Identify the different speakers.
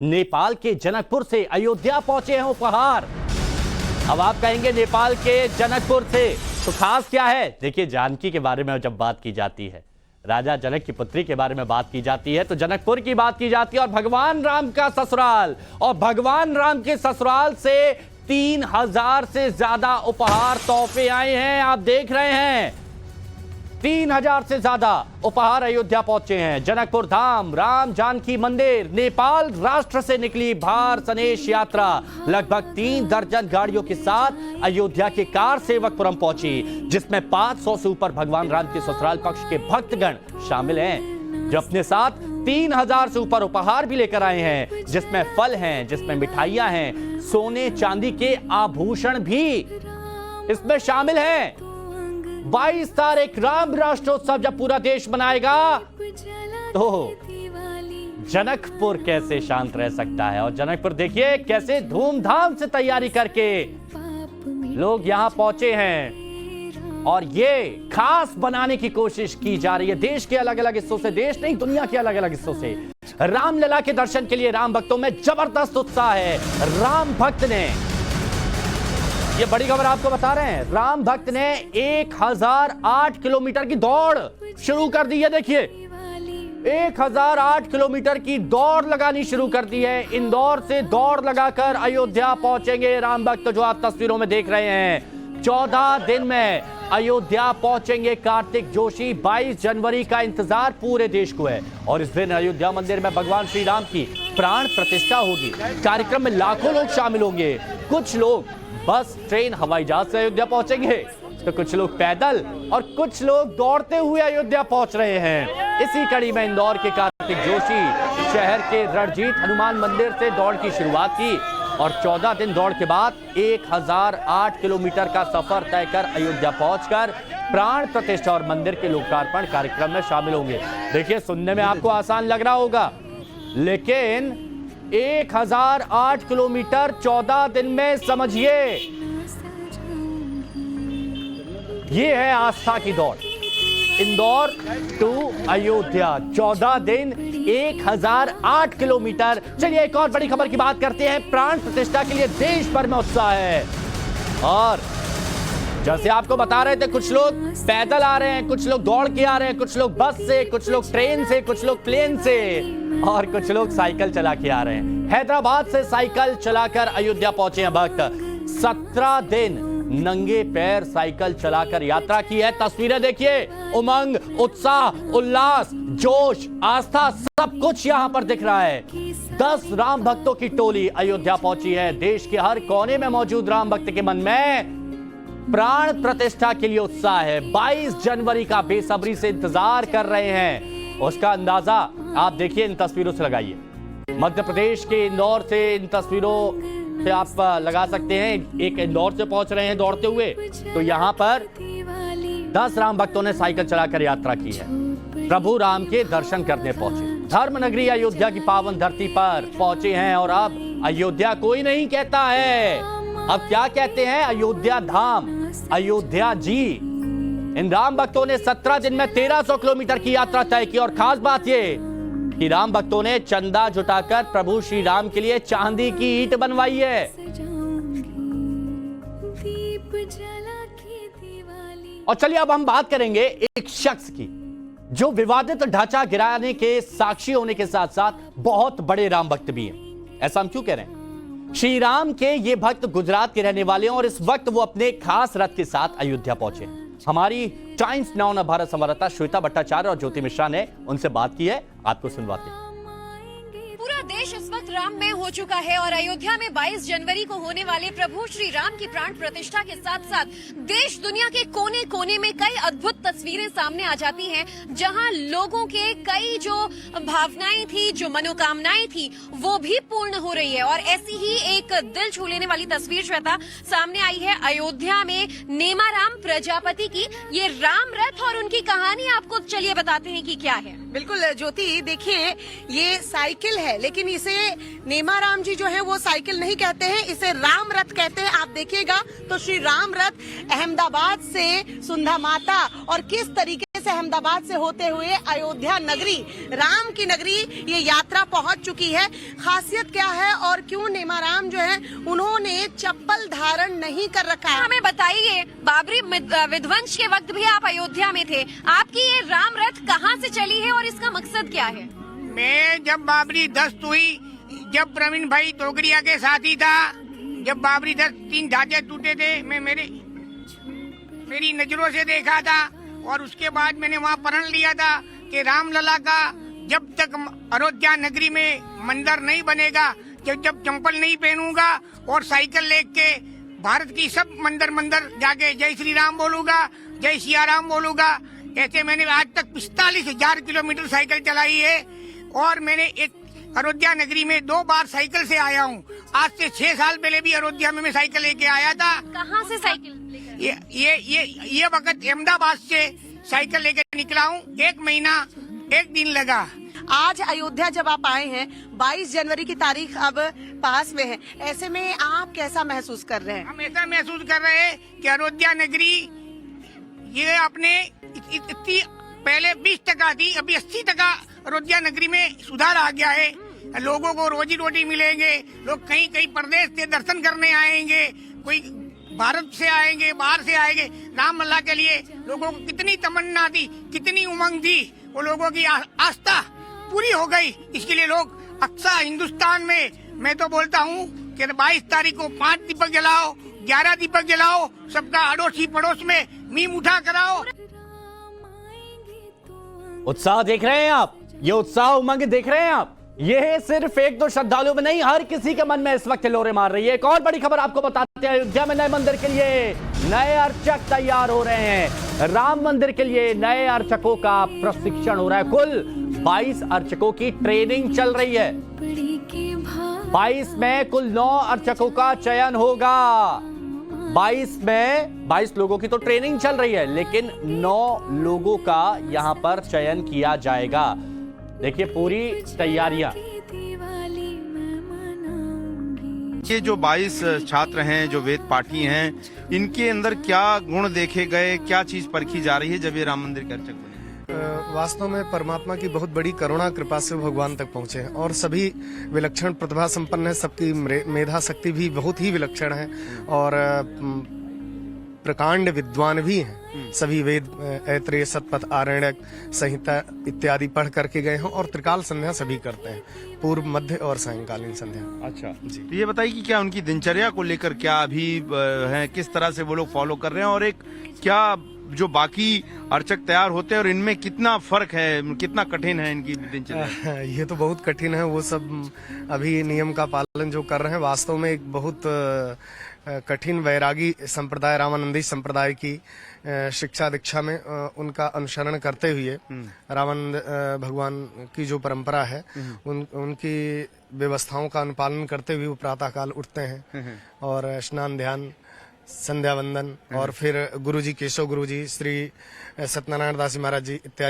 Speaker 1: नेपाल के जनकपुर से अयोध्या पहुंचे हैं उपहार। अब आप कहेंगे नेपाल के जनकपुर से, तो खास क्या है? देखिए, जानकी के बारे में जब बात की जाती है, राजा जनक की पुत्री के बारे में बात की जाती है, तो जनकपुर की बात की जाती है और भगवान राम का ससुराल, और भगवान राम के ससुराल से 3000 से ज्यादा उपहार तोहफे आए हैं। आप देख रहे हैं 3000 से ज्यादा उपहार अयोध्या पहुंचे हैं। जनकपुर धाम, राम जानकी मंदिर, नेपाल राष्ट्र से निकली भार सनेश यात्रा लगभग 3 दर्जन गाड़ियों के साथ अयोध्या के कार सेवकपुरम पहुंची, जिसमें 500 से ऊपर भगवान राम के ससुराल पक्ष के भक्तगण शामिल हैं, जो अपने साथ 3000 से ऊपर उपहार भी लेकर आए हैं, जिसमें फल हैं, जिसमें मिठाइयां हैं, सोने चांदी के आभूषण भी इसमें शामिल हैं। 22 तारीख राम राष्ट्रोत्सव जब पूरा देश मनाएगा, तो जनकपुर कैसे शांत रह सकता है? और जनकपुर देखिए कैसे धूमधाम से तैयारी करके लोग यहां पहुंचे हैं, और ये खास बनाने की कोशिश की जा रही है देश के अलग अलग हिस्सों से, देश नहीं दुनिया के अलग अलग हिस्सों से। रामलला के दर्शन के लिए राम भक्तों में जबरदस्त उत्साह है। राम भक्त ने, ये बड़ी खबर आपको बता रहे हैं, राम भक्त ने 1008 किलोमीटर की दौड़ शुरू कर दी है। देखिए 1008 किलोमीटर की दौड़ लगानी शुरू कर दी है। इंदौर से दौड़ लगाकर अयोध्या पहुंचेंगे राम भक्त, जो आप तस्वीरों में देख रहे हैं। 14 दिन में अयोध्या पहुंचेंगे कार्तिक जोशी। 22 जनवरी का इंतजार पूरे देश को है, और इस दिन अयोध्या मंदिर में भगवान श्री राम की प्राण प्रतिष्ठा होगी। कार्यक्रम में लाखों लोग शामिल होंगे। कुछ लोग बस, ट्रेन, हवाई जहाज से अयोध्या पहुंचेंगे, तो कुछ लोग पैदल और कुछ लोग दौड़ते हुए अयोध्या पहुंच रहे हैं। इसी कड़ी में इंदौर के कार्तिक जोशी शहर के रणजीत हनुमान मंदिर से दौड़ की शुरुआत की, और 14 दिन दौड़ के बाद 1008 किलोमीटर का सफर तय कर अयोध्या पहुंचकर प्राण प्रतिष्ठा और मंदिर के लोकार्पण कार्यक्रम में शामिल होंगे। देखिए, सुनने में आपको आसान लग रहा होगा, लेकिन 1008 किलोमीटर 14 दिन में, समझिए ये है आस्था की दौड़। इंदौर टू अयोध्या 14 दिन 1008 किलोमीटर। चलिए एक और बड़ी खबर की बात करते हैं। प्राण प्रतिष्ठा के लिए देश भर में उत्साह है, और जैसे आपको बता रहे थे, कुछ लोग पैदल आ रहे हैं, कुछ लोग दौड़ के आ रहे हैं, कुछ लोग बस से, कुछ लोग ट्रेन से, कुछ लोग प्लेन से, और कुछ लोग साइकिल चला के आ रहे हैं। हैदराबाद से साइकिल चलाकर अयोध्या पहुंचे हैं भक्त। 17 दिन नंगे पैर साइकिल चलाकर यात्रा की है। तस्वीरें देखिए, उमंग, उत्साह, उल्लास, जोश, आस्था, सब कुछ यहां पर दिख रहा है। 10 राम भक्तों की टोली अयोध्या पहुंची है। देश के हर कोने में मौजूद राम भक्त के मन में प्राण प्रतिष्ठा के लिए उत्साह है। 22 जनवरी का बेसब्री से इंतजार कर रहे हैं। उसका अंदाजा आप देखिए, इन तस्वीरों से लगाइए। मध्य प्रदेश के इंदौर से इन तस्वीरों से आप लगा सकते हैं। एक इंदौर से पहुंच रहे हैं दौड़ते हुए, तो यहां पर 10 राम भक्तों ने साइकिल चलाकर यात्रा की है। प्रभु राम के दर्शन करने पहुंचे। धर्म नगरी अयोध्या की पावन धरती पर पहुंचे हैं, और अब अयोध्या कोई नहीं कहता है, अब क्या कहते हैं? अयोध्या धाम, अयोध्या जी। इन राम भक्तों ने 17 दिन में 1300 किलोमीटर की यात्रा तय की, और खास बात यह कि राम भक्तों ने चंदा जुटाकर प्रभु श्री राम के लिए चांदी की ईंट बनवाई है। और चलिए अब हम बात करेंगे एक शख्स की, जो विवादित ढांचा गिराने के साक्षी होने के साथ साथ बहुत बड़े राम भक्त भी हैं। ऐसा हम क्यों कह रहे हैं? श्री राम के ये भक्त गुजरात के रहने वाले हैं, और इस वक्त वो अपने खास रथ के साथ अयोध्या पहुंचे। हमारी टाइम्स नाउ ना भारत संवाददाता श्वेता भट्टाचार्य और ज्योति मिश्रा ने उनसे बात की है, आपको सुनवाते हैं।
Speaker 2: पूरा देश इस वक्त राम में हो चुका है, और अयोध्या में 22 जनवरी को होने वाले प्रभु श्री राम की प्राण प्रतिष्ठा के साथ साथ देश दुनिया के कोने कोने में कई अद्भुत तस्वीरें सामने आ जाती हैं, जहां लोगों के कई जो भावनाएं थी, जो मनोकामनाएं थी, वो भी पूर्ण हो रही है। और ऐसी ही एक दिल छू लेने वाली तस्वीर श्वेता सामने आई है अयोध्या में नेमाराम प्रजापति की। ये राम रथ और उनकी कहानी आपको चलिए बताते हैं कि क्या है।
Speaker 3: बिल्कुल ज्योति, देखिए ये साइकिल है, लेकिन इसे नेमाराम जी जो है वो साइकिल नहीं कहते हैं, इसे राम रथ कहते हैं। आप देखिएगा तो श्री राम रथ अहमदाबाद से सुंधा माता और किस तरीके से अहमदाबाद से होते हुए अयोध्या नगरी, राम की नगरी, ये यात्रा पहुंच चुकी है। खासियत क्या है और क्यों नेमाराम जो है उन्होंने चप्पल धारण नहीं कर रखा है?
Speaker 2: हमें बताइए, बाबरी विध्वंस के वक्त भी आप अयोध्या में थे, आपकी ये राम रथ कहाँ से चली है और इसका मकसद क्या है?
Speaker 4: मैं जब बाबरी ध्वस्त हुई, जब प्रवीण भाई तोगड़िया के साथी था, जब बाबरी ध्वस्त 3 ढांचे टूटे थे, मैं मेरी नजरों से देखा था और उसके बाद मैंने वहाँ प्रण लिया था कि रामलला का जब तक अयोध्या नगरी में मंदिर नहीं बनेगा, जब चंपल नहीं पहनूंगा और साइकिल लेके भारत की सब मंदिर जाके जय श्री राम बोलूंगा, जय सिया राम बोलूंगा। ऐसे मैंने आज तक 45,000 किलोमीटर साइकिल चलाई है और मैंने एक अयोध्या नगरी में 2 बार साइकिल से आया हूँ। आज से 6 साल पहले भी अयोध्या में मैं साइकिल लेके आया था।
Speaker 2: कहाँ से साइकिल?
Speaker 4: ये वक्त अहमदाबाद से साइकिल लेके निकला हूँ। 1 महीना 1 दिन लगा।
Speaker 3: आज अयोध्या जब आप आए हैं, 22 जनवरी की तारीख अब पास में है, ऐसे में आप कैसा महसूस कर रहे हैं?
Speaker 4: हम ऐसा महसूस कर रहे हैं कि अयोध्या नगरी ये अपने इतनी पहले 20% थी, अभी 80% अयोध्या नगरी में सुधार आ गया है। लोगों को रोजी रोटी मिलेंगे, लोग कहीं कहीं प्रदेश से दर्शन करने आएंगे, कोई भारत से आएंगे, बाहर से आएंगे। रामलला के लिए लोगों को कितनी तमन्ना थी, कितनी उमंग थी, वो लोगों की आस्था पूरी हो गई। इसके लिए लोग अक्सर हिंदुस्तान में, मैं तो बोलता हूँ कि 22 तारीख को 5 दीपक जलाओ, 11 दीपक जलाओ, सबका अड़ोसी पड़ोस में मीम उठा कराओ।
Speaker 1: उत्साह देख रहे हैं आप, ये उत्साह उमंग देख रहे हैं आप। ये सिर्फ 1-2 श्रद्धालुओं में नहीं, हर किसी के मन में इस वक्त लोरे मार रही है। एक और बड़ी खबर आपको बताते हैं, अयोध्या में नए मंदिर के लिए नए अर्चक तैयार हो रहे हैं। राम मंदिर के लिए नए अर्चकों का प्रशिक्षण हो रहा है। कुल 22 अर्चकों की ट्रेनिंग चल रही है। 22 में कुल 9 अर्चकों का चयन होगा। 22 में 22 लोगों की तो ट्रेनिंग चल रही है, लेकिन 9 लोगों का यहां पर चयन किया जाएगा। देखिए पूरी तैयारियां।
Speaker 5: ये जो 22 छात्र हैं, जो वेद पाठी हैं, इनके अंदर क्या गुण देखे गए, क्या चीज परखी जा रही है जब ये राम मंदिर के अर्चक बने?
Speaker 6: वास्तव में परमात्मा की बहुत बड़ी करुणा कृपा से भगवान तक पहुंचे हैं और सभी विलक्षण प्रतिभा संपन्न है। सबकी मेधा शक्ति भी बहुत ही विलक्षण है और प्रकांड विद्वान भी हैं। सभी वेद, ऐत्रेय, शतपथ, आरण्यक, संहिता इत्यादि पढ़ करके गए हैं और त्रिकाल संध्या सभी करते हैं, पूर्व, मध्य और सायंकालीन संध्या।
Speaker 5: अच्छा जी, तो ये बताइए कि क्या उनकी दिनचर्या को लेकर क्या अभी है, किस तरह से वो लोग फॉलो कर रहे हैं और एक क्या जो बाकी अर्चक तैयार होते हैं और इनमें कितना फर्क है, कितना कठिन है इनकी दिनचर्या?
Speaker 6: ये तो बहुत कठिन है। वो सब अभी नियम का पालन जो कर रहे हैं, वास्तव में एक बहुत कठिन वैरागी संप्रदाय, रामानंदी संप्रदाय की शिक्षा दीक्षा में उनका अनुसरण करते हुए रामानंद भगवान की जो परंपरा है उनकी व्यवस्थाओं का अनुपालन करते हुए वो प्रातः काल उठते हैं और स्नान, ध्यान, संध्या वंदन और फिर गुरुजी, केशव गुरुजी, श्री सत्यनारायण दास जी महाराज जी इत्यादि